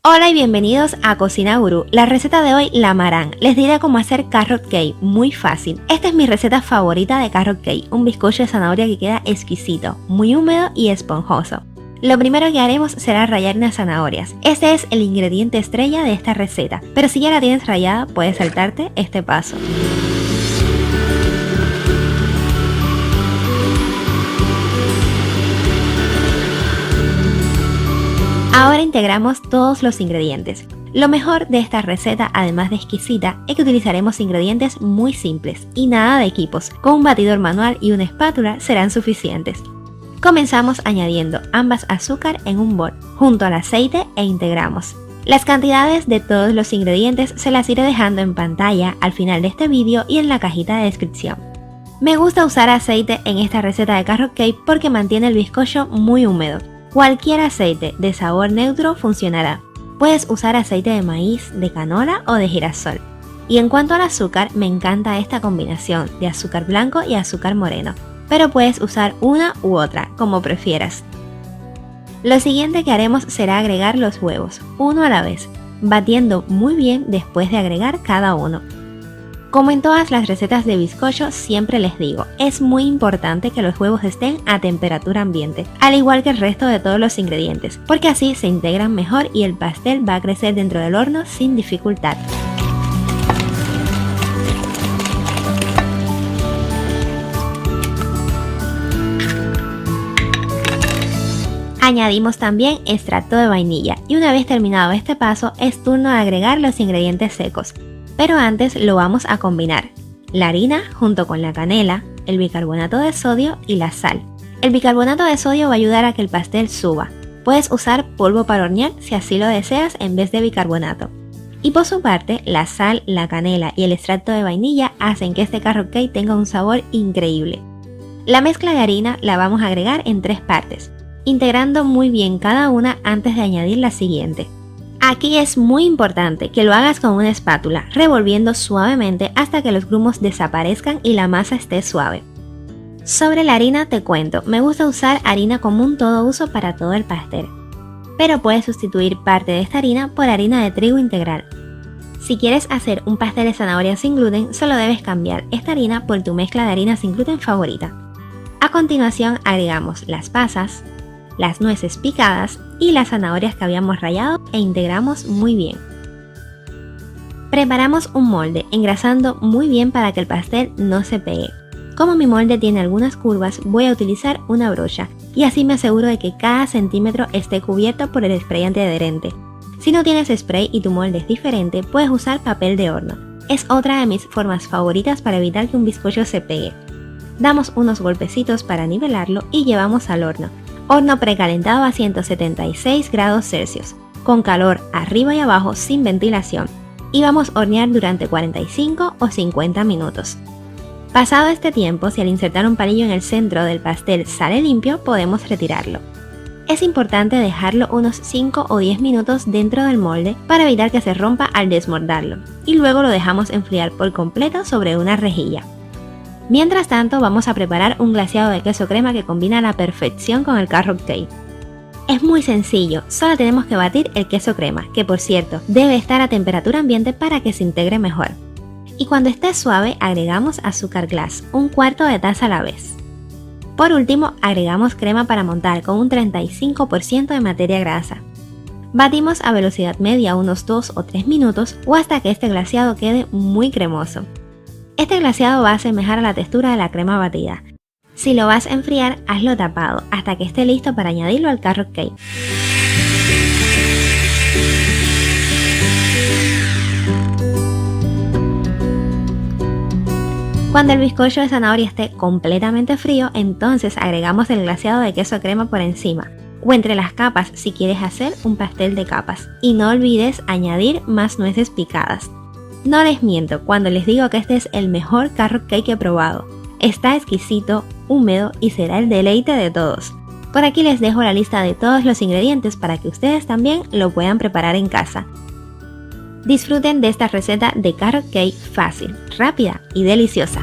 Hola y bienvenidos a Cocina Gurú. La receta de hoy la amarán. Les diré cómo hacer carrot cake, muy fácil. Esta es mi receta favorita de carrot cake, un bizcocho de zanahoria que queda exquisito, muy húmedo y esponjoso. Lo primero que haremos será rallar unas zanahorias. Este es el ingrediente estrella de esta receta, pero si ya la tienes rallada puedes saltarte este paso. Ahora integramos todos los ingredientes. Lo mejor de esta receta, además de exquisita, es que utilizaremos ingredientes muy simples y nada de equipos. Con un batidor manual y una espátula serán suficientes. Comenzamos añadiendo ambas azúcar en un bol, junto al aceite e integramos. Las cantidades de todos los ingredientes se las iré dejando en pantalla al final de este vídeo y en la cajita de descripción. Me gusta usar aceite en esta receta de carrot cake porque mantiene el bizcocho muy húmedo. Cualquier aceite de sabor neutro funcionará. Puedes usar aceite de maíz, de canola o de girasol. Y en cuanto al azúcar, me encanta esta combinación de azúcar blanco y azúcar moreno, pero puedes usar una u otra, como prefieras. Lo siguiente que haremos será agregar los huevos, uno a la vez, batiendo muy bien después de agregar cada uno. Como en todas las recetas de bizcocho, siempre les digo, es muy importante que los huevos estén a temperatura ambiente, al igual que el resto de todos los ingredientes, porque así se integran mejor y el pastel va a crecer dentro del horno sin dificultad. Añadimos también extracto de vainilla y una vez terminado este paso es turno de agregar los ingredientes secos. Pero antes lo vamos a combinar, la harina junto con la canela, el bicarbonato de sodio y la sal. El bicarbonato de sodio va a ayudar a que el pastel suba. Puedes usar polvo para hornear si así lo deseas en vez de bicarbonato. Y por su parte, la sal, la canela y el extracto de vainilla hacen que este carrot cake tenga un sabor increíble. La mezcla de harina la vamos a agregar en 3 partes, integrando muy bien cada una antes de añadir la siguiente. Aquí es muy importante que lo hagas con una espátula, revolviendo suavemente hasta que los grumos desaparezcan y la masa esté suave. Sobre la harina te cuento, me gusta usar harina común todo uso para todo el pastel, pero puedes sustituir parte de esta harina por harina de trigo integral. Si quieres hacer un pastel de zanahoria sin gluten, solo debes cambiar esta harina por tu mezcla de harina sin gluten favorita. A continuación agregamos las pasas, las nueces picadas y las zanahorias que habíamos rallado e integramos muy bien. Preparamos un molde engrasando muy bien para que el pastel no se pegue. Como mi molde tiene algunas curvas, voy a utilizar una brocha y así me aseguro de que cada centímetro esté cubierto por el spray antiadherente. Si no tienes spray y tu molde es diferente, puedes usar papel de horno. Es otra de mis formas favoritas para evitar que un bizcocho se pegue. Damos unos golpecitos para nivelarlo y llevamos al horno. Horno precalentado a 176 grados Celsius, con calor arriba y abajo sin ventilación, y vamos a hornear durante 45 o 50 minutos. Pasado este tiempo, si al insertar un palillo en el centro del pastel sale limpio, podemos retirarlo. Es importante dejarlo unos 5 o 10 minutos dentro del molde para evitar que se rompa al desmoldarlo, y luego lo dejamos enfriar por completo sobre una rejilla. Mientras tanto, vamos a preparar un glaseado de queso crema que combina a la perfección con el carrot cake. Es muy sencillo, solo tenemos que batir el queso crema, que por cierto, debe estar a temperatura ambiente para que se integre mejor. Y cuando esté suave, agregamos azúcar glass, un cuarto de taza a la vez. Por último, agregamos crema para montar con un 35% de materia grasa. Batimos a velocidad media unos 2 o 3 minutos o hasta que este glaseado quede muy cremoso. Este glaseado va a asemejar a la textura de la crema batida. Si lo vas a enfriar, hazlo tapado hasta que esté listo para añadirlo al carrot cake. Cuando el bizcocho de zanahoria esté completamente frío, entonces agregamos el glaseado de queso crema por encima, o entre las capas si quieres hacer un pastel de capas. Y no olvides añadir más nueces picadas. No les miento cuando les digo que este es el mejor carrot cake que he probado. Está exquisito, húmedo y será el deleite de todos. Por aquí les dejo la lista de todos los ingredientes para que ustedes también lo puedan preparar en casa. Disfruten de esta receta de carrot cake fácil, rápida y deliciosa.